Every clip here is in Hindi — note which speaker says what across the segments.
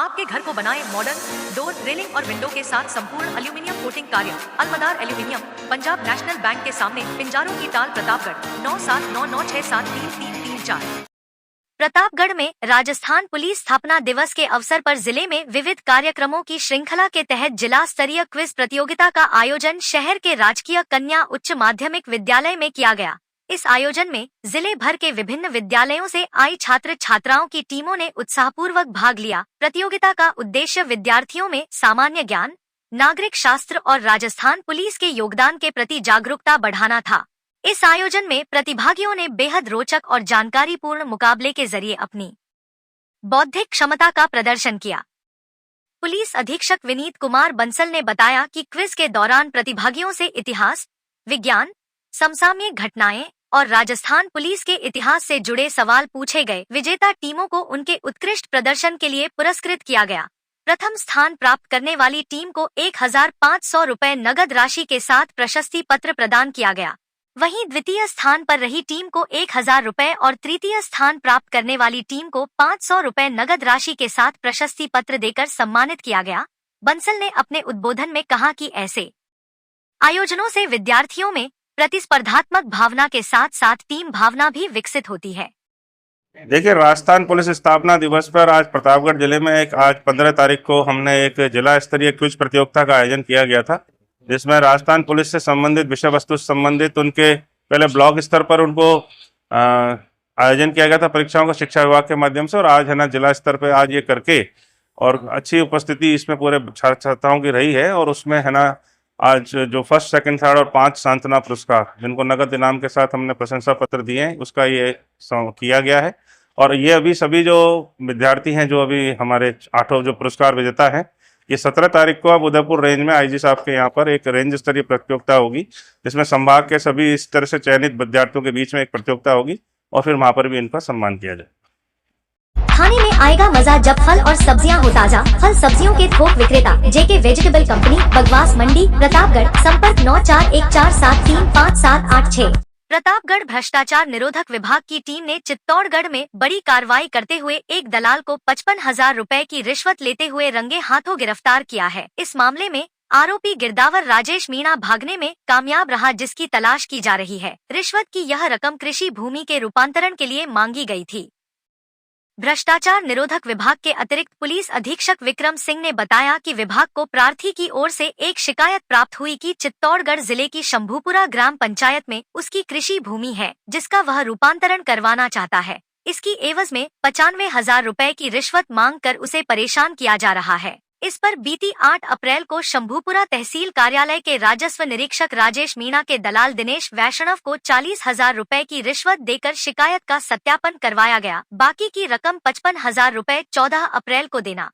Speaker 1: आपके घर को बनाए मॉडर्न डोर, रेलिंग और विंडो के साथ संपूर्ण एल्यूमिनियम कोटिंग कार्य। अलमदार एल्यूमिनियम, पंजाब नेशनल बैंक के सामने, पिंजारों की टाल, प्रतापगढ़ 9799673334। प्रतापगढ़ में राजस्थान पुलिस स्थापना दिवस के अवसर पर जिले में विविध कार्यक्रमों की श्रृंखला के तहत जिला स्तरीय क्विज प्रतियोगिता का आयोजन शहर के राजकीय कन्या उच्च माध्यमिक विद्यालय में किया गया। इस आयोजन में जिले भर के विभिन्न विद्यालयों से आई छात्र छात्राओं की टीमों ने उत्साहपूर्वक भाग लिया। प्रतियोगिता का उद्देश्य विद्यार्थियों में सामान्य ज्ञान, नागरिक शास्त्र और राजस्थान पुलिस के योगदान के प्रति जागरूकता बढ़ाना था। इस आयोजन में प्रतिभागियों ने बेहद रोचक और जानकारीपूर्ण मुकाबले के जरिए अपनी बौद्धिक क्षमता का प्रदर्शन किया। पुलिस अधीक्षक विनीत कुमार बंसल ने बताया कि क्विज के दौरान प्रतिभागियों से इतिहास, विज्ञान, समसामयिक घटनाएं और राजस्थान पुलिस के इतिहास से जुड़े सवाल पूछे गए। विजेता टीमों को उनके उत्कृष्ट प्रदर्शन के लिए पुरस्कृत किया गया। प्रथम स्थान प्राप्त करने वाली टीम को 1500 रुपए नगद राशि के साथ प्रशस्ति पत्र प्रदान किया गया। वहीं द्वितीय स्थान पर रही टीम को 1000 रुपए और तृतीय स्थान प्राप्त करने वाली टीम को 500 रुपए नगद राशि के साथ प्रशस्ति पत्र देकर सम्मानित किया गया। बंसल ने अपने उद्बोधन में कहा कि ऐसे आयोजनों से विद्यार्थियों में प्रतिस्पर्धात्मक भावना के साथ साथ टीम भावना भी विकसित होती है।
Speaker 2: देखिए, राजस्थान पुलिस स्थापना दिवस पर आज प्रतापगढ़ जिले में आज 15 तारीख को हमने एक जिला स्तरीय क्विज प्रतियोगिता का आयोजन किया गया था, जिसमें राजस्थान पुलिस से संबंधित विषय वस्तु से संबंधित उनके पहले ब्लॉक स्तर पर उनको आयोजन किया गया था परीक्षाओं का शिक्षा विभाग के माध्यम से, और आज है ना जिला स्तर पे आज ये करके और अच्छी उपस्थिति इसमें पूरे छात्र छात्राओं की रही है। और उसमें है ना आज जो फर्स्ट, सेकंड, थर्ड और 5 सांत्वना पुरस्कार जिनको नगद इनाम के साथ हमने प्रशंसा पत्र दिए हैं, उसका ये किया गया है। और ये अभी सभी जो विद्यार्थी हैं जो अभी हमारे 8 जो पुरस्कार विजेता हैं, ये 17 तारीख को अब उदयपुर रेंज में आईजी साहब के यहाँ पर एक रेंज स्तरीय प्रतियोगिता होगी, जिसमें संभाग के सभी इस तरह से चयनित विद्यार्थियों के बीच में एक प्रतियोगिता होगी और फिर वहाँ पर भी इनका सम्मान किया जाए।
Speaker 3: खाने में आएगा मजा जब फल और सब्जियां हो ताजा। फल सब्जियों के थोक विक्रेता जेके वेजिटेबल कंपनी, बगवास मंडी, प्रतापगढ़। संपर्क 9414435786। प्रतापगढ़ भ्रष्टाचार निरोधक विभाग की टीम ने चित्तौड़गढ़ में बड़ी कार्रवाई करते हुए एक दलाल को 55,000 रुपए की रिश्वत लेते हुए रंगे हाथों गिरफ्तार किया है। इस मामले में आरोपी गिरदावर राजेश मीणा भागने में कामयाब रहा, जिसकी तलाश की जा रही है। रिश्वत की यह रकम कृषि भूमि के रूपांतरण के लिए मांगी गई थी। भ्रष्टाचार निरोधक विभाग के अतिरिक्त पुलिस अधीक्षक विक्रम सिंह ने बताया कि विभाग को प्रार्थी की ओर से एक शिकायत प्राप्त हुई कि चित्तौड़गढ़ जिले की शंभूपुरा ग्राम पंचायत में उसकी कृषि भूमि है, जिसका वह रूपांतरण करवाना चाहता है। इसकी एवज में 95,000 रुपए की रिश्वत मांगकर उसे परेशान किया जा रहा है। इस पर बीती 8 अप्रैल को शंभूपुरा तहसील कार्यालय के राजस्व निरीक्षक राजेश मीणा के दलाल दिनेश वैष्णव को 40,000 रुपए की रिश्वत देकर शिकायत का सत्यापन करवाया गया। बाकी की रकम 55,000 रुपए 14 अप्रैल को देना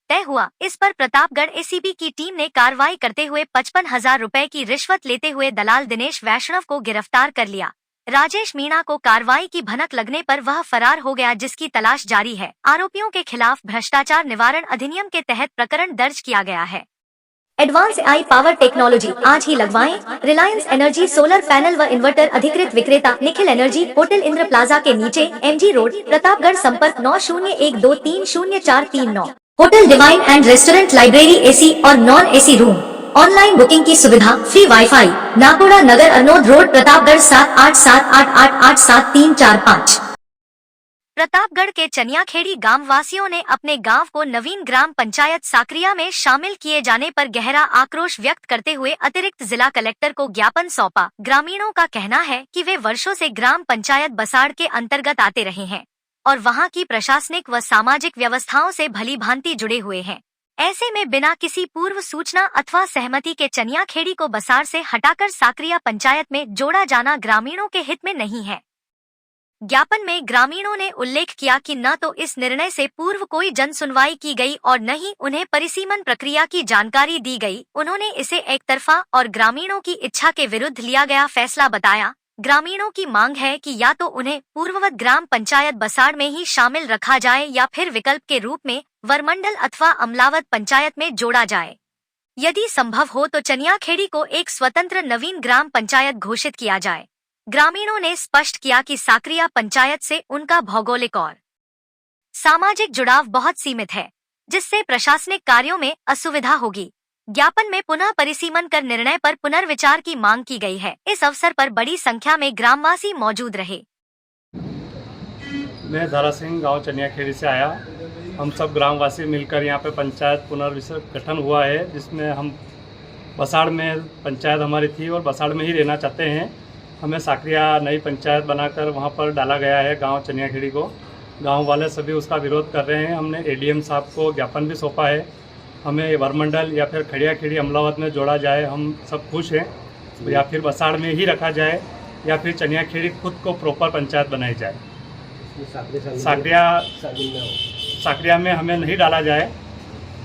Speaker 3: तय हुआ। इस पर प्रतापगढ़ एसीबी की टीम ने कार्रवाई करते हुए 55,000 रुपए की रिश्वत लेते हुए दलाल दिनेश वैष्णव को गिरफ्तार कर लिया। राजेश मीणा को कार्रवाई की भनक लगने पर वह फरार हो गया, जिसकी तलाश जारी है। आरोपियों के खिलाफ भ्रष्टाचार निवारण अधिनियम के तहत प्रकरण दर्ज किया गया है। एडवांस आई पावर टेक्नोलॉजी आज ही लगवाएं। रिलायंस एनर्जी सोलर पैनल व इन्वर्टर अधिकृत विक्रेता Nikhil energy, hotel Indra plaza के नीचे, MG रोड, प्रतापगढ़। संपर्क 9012300439। Hotel divine and restaurant, library, AC और non AC room, online booking की सुविधा, free WiFi. Nakoda Nagar, Arnod road, Pratapgarh 7878887345। Pratapgarh के चनियाखेड़ी गांव वासियों ने अपने गांव को नवीन ग्राम पंचायत साकरिया में शामिल किए जाने पर गहरा आक्रोश व्यक्त करते हुए अतिरिक्त जिला कलेक्टर को ज्ञापन सौंपा। ग्रामीणों का कहना है कि वे वर्षों से ग्राम पंचायत बसाड़ के अंतर्गत आते रहे हैं और वहां की प्रशासनिक व सामाजिक व्यवस्थाओं से भली भांति जुड़े हुए हैं। ऐसे में बिना किसी पूर्व सूचना अथवा सहमति के चनियाखेड़ी को बसाड़ से हटाकर साकरिया पंचायत में जोड़ा जाना ग्रामीणों के हित में नहीं है। ज्ञापन में ग्रामीणों ने उल्लेख किया कि न तो इस निर्णय से पूर्व कोई जन सुनवाई की गई और न ही उन्हें परिसीमन प्रक्रिया की जानकारी दी गई। उन्होंने इसे एकतरफा और ग्रामीणों की इच्छा के विरुद्ध लिया गया फैसला बताया। ग्रामीणों की मांग है कि या तो उन्हें पूर्ववत ग्राम पंचायत बसाड़ में ही शामिल रखा जाए या फिर विकल्प के रूप में वरमंडल अथवा अमलावत पंचायत में जोड़ा जाए। यदि संभव हो तो चनियाखेड़ी को एक स्वतंत्र नवीन ग्राम पंचायत घोषित किया जाए। ग्रामीणों ने स्पष्ट किया कि साकरिया पंचायत से उनका भौगोलिक और सामाजिक जुड़ाव बहुत सीमित है।
Speaker 1: जिससे प्रशासनिक कार्यों में असुविधा होगी। ज्ञापन में पुनः परिसीमन कर निर्णय पर पुनर्विचार की मांग की गई है। इस अवसर पर बड़ी संख्या में ग्रामवासी मौजूद रहे।
Speaker 4: मैं धारा सिंह गाँव चनियाखेड़ी से आया। हम सब ग्रामवासी मिलकर यहाँ पे पंचायत पुनर्गठन हुआ है, जिसमें हम बसाड़ में पंचायत हमारी थी और बसाड़ में ही रहना चाहते हैं। हमें साकरिया नई पंचायत बनाकर वहाँ पर डाला गया है गांव चनियाखेड़ी को। गांव वाले सभी उसका विरोध कर रहे हैं। हमने एडीएम साहब को ज्ञापन भी सौंपा है। हमें वरमंडल या फिर खड़ियाखेड़ी अमलावत में जोड़ा जाए, हम सब खुश हैं, या फिर बसाड़ में ही रखा जाए या फिर चनियाखेड़ी खुद को प्रॉपर पंचायत बनाई जाए। साकरिया में हमें नहीं डाला जाए,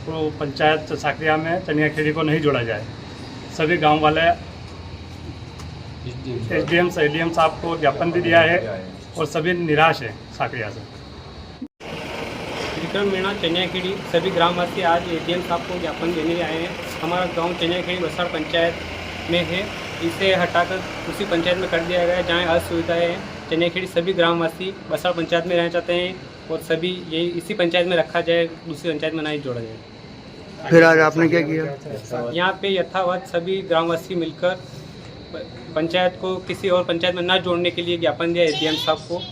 Speaker 4: तो पंचायत साकरिया में चनियाखेड़ी को नहीं जोड़ा जाए। सभी गांव वाले एसडीएम साहब को ज्ञापन भी दिया है और सभी निराश है साकरिया से।
Speaker 5: विक्रम मीणा चनियाखेड़ी सभी ग्रामवासी आज एडीएम साहब को ज्ञापन देने आए हैं। हमारा गांव चनियाखेड़ी बसाड़ पंचायत में है, इसे हटाकर उसी पंचायत में कर दिया गया है जहाँ असुविधाएँ हैं। चनियाखेड़ी सभी ग्रामवासी बसाड़ पंचायत में रहना चाहते हैं और सभी यही इसी पंचायत में रखा जाए, दूसरी पंचायत में नहीं जोड़ा जाए।
Speaker 6: फिर आज आपने क्या किया?
Speaker 5: यहाँ पे यथावत सभी ग्रामवासी मिलकर पंचायत को किसी और पंचायत में न जोड़ने के लिए ज्ञापन दिया एडीएम साहब को।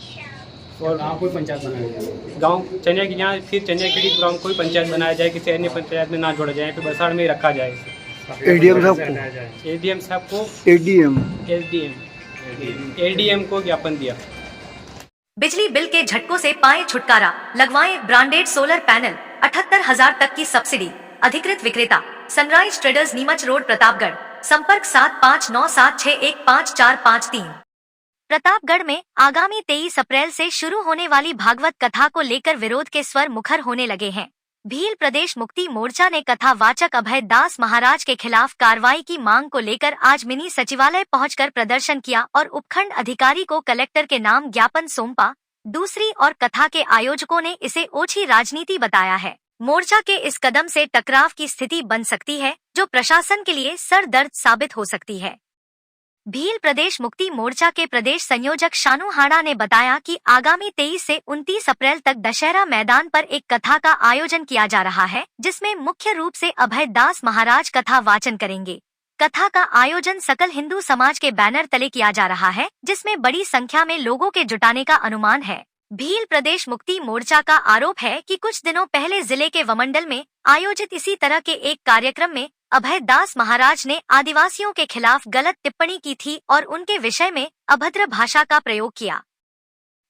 Speaker 5: और कोई पंचायत बनाया जाए गाँव चनियाखेड़ी, यहाँ फिर चनियाखेड़ी गाँव कोई पंचायत बनाया जाए, किसी अन्य पंचायत में ना जोड़ा जाए, फिर बसाड़ में ही रखा जाए इसे।
Speaker 6: एडीएम साहब को
Speaker 5: एडीएम को ज्ञापन दिया।
Speaker 1: बिजली बिल के झटकों से पाए छुटकारा, लगवाएं ब्रांडेड सोलर पैनल, 78,000 तक की सब्सिडी। अधिकृत विक्रेता sunrise traders, Neemuch road, Pratapgarh. संपर्क 7597615453। प्रतापगढ़ में आगामी 23 अप्रैल से शुरू होने वाली भागवत कथा को लेकर विरोध के स्वर मुखर होने लगे हैं। भील प्रदेश मुक्ति मोर्चा ने कथावाचक अभय दास महाराज के खिलाफ कार्रवाई की मांग को लेकर आज मिनी सचिवालय पहुंचकर प्रदर्शन किया और उपखंड अधिकारी को कलेक्टर के नाम ज्ञापन सौंपा। दूसरी ओर कथा के आयोजकों ने इसे ओछी राजनीति बताया है। मोर्चा के इस कदम से टकराव की स्थिति बन सकती है, जो प्रशासन के लिए सर दर्द साबित हो सकती है। भील प्रदेश मुक्ति मोर्चा के प्रदेश संयोजक शानू हाड़ा ने बताया कि आगामी 23 से 29 अप्रैल तक दशहरा मैदान पर एक कथा का आयोजन किया जा रहा है, जिसमें मुख्य रूप से अभय दास महाराज कथा वाचन करेंगे। कथा का आयोजन सकल हिंदू समाज के बैनर तले किया जा रहा है, जिसमें बड़ी संख्या में लोगों के जुटाने का अनुमान है। भील प्रदेश मुक्ति मोर्चा का आरोप है कि कुछ दिनों पहले जिले के वमंडल में आयोजित इसी तरह के एक कार्यक्रम में अभय दास महाराज ने आदिवासियों के खिलाफ गलत टिप्पणी की थी और उनके विषय में अभद्र भाषा का प्रयोग किया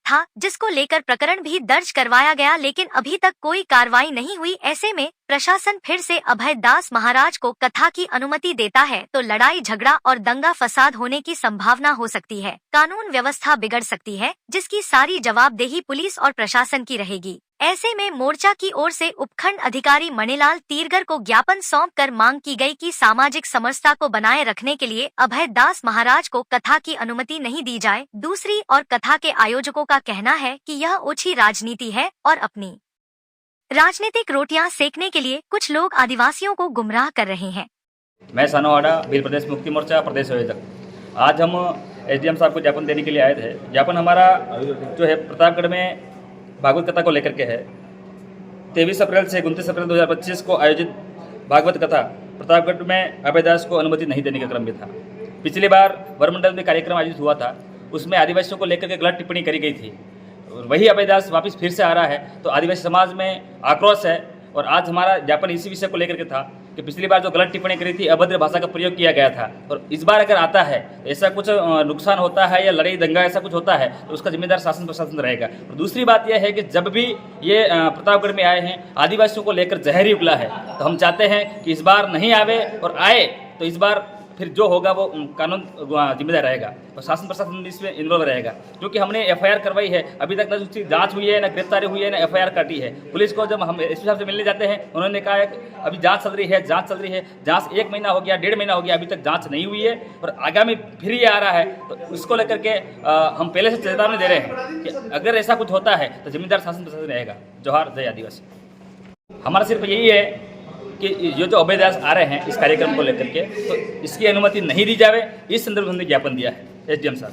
Speaker 1: था, जिसको लेकर प्रकरण भी दर्ज करवाया गया, लेकिन अभी तक कोई कार्रवाई नहीं हुई। ऐसे में प्रशासन फिर से अभय दास महाराज को कथा की अनुमति देता है तो लड़ाई झगड़ा और दंगा फसाद होने की संभावना हो सकती है। कानून व्यवस्था बिगड़ सकती है, जिसकी सारी जवाबदेही पुलिस और प्रशासन की रहेगी। ऐसे में मोर्चा की ओर से उपखंड अधिकारी मणिलाल तीरगर को ज्ञापन सौंपकर मांग की गई कि सामाजिक समरसता को बनाए रखने के लिए अभय दास महाराज को कथा की अनुमति नहीं दी जाए। दूसरी ओर कथा के आयोजकों का कहना है कि यह ओछी राजनीति है और अपनी राजनीतिक रोटियां सेकने के लिए कुछ लोग आदिवासियों को गुमराह कर रहे हैं।
Speaker 7: मैं शानू हाड़ा, भील प्रदेश मुक्ति मोर्चा प्रदेश संयोजक। आज हम एसडीएम साहब को ज्ञापन देने के लिए आए थे। ज्ञापन हमारा जो है प्रतापगढ़ में भागवत कथा को लेकर के है। 23 अप्रैल से 29 अप्रैल 2025 को आयोजित भागवत कथा प्रतापगढ़ में अभय दास को अनुमति नहीं देने का क्रम में था। पिछली बार वरमंडल में कार्यक्रम आयोजित हुआ था, उसमें आदिवासियों को लेकर के गलत टिप्पणी करी गई थी। वही अभय दास वापस फिर से आ रहा है, तो आदिवासी समाज में आक्रोश है। और आज हमारा ज्ञापन इसी विषय को लेकर के था कि पिछली बार जो गलत टिप्पणी करी थी, अभद्र भाषा का प्रयोग किया गया था, और इस बार अगर आता है ऐसा कुछ नुकसान होता है या लड़ाई दंगा ऐसा कुछ होता है तो उसका जिम्मेदार शासन प्रशासन रहेगा। और दूसरी बात यह है कि जब भी ये प्रतापगढ़ में आए हैं आदिवासियों को लेकर जहर ही उगला है, तो हम चाहते हैं कि इस बार नहीं आवे, और आए तो इस बार फिर जो होगा वो कानून जिम्मेदार रहेगा और शासन प्रशासन भी इसमें इन्वॉल्व रहेगा। क्योंकि हमने एफआईआर करवाई है, अभी तक ना उसकी जांच हुई है, ना गिरफ्तारी हुई है, ना एफआईआर काटी है। पुलिस को जब हम एसपी साहब से मिलने जाते हैं, उन्होंने कहा है कि अभी जांच चल रही है। जांच 1 महीना हो गया, 1.5 महीना हो गया, अभी तक जांच नहीं हुई है और आगामी फिर ये आ रहा है। तो उसको लेकर के हम पहले से चेतावनी दे रहे हैं कि अगर ऐसा कुछ होता है तो जिम्मेदार शासन प्रशासन रहेगा। जोहार, जय आदिवासी। हमारा सिर्फ यही है कि ये जो अभय दास आ रहे हैं इस कार्यक्रम को लेकर के, तो इसकी अनुमति नहीं दी जावे, इस संदर्भ में हमने ज्ञापन दिया है एसडीएम साहब।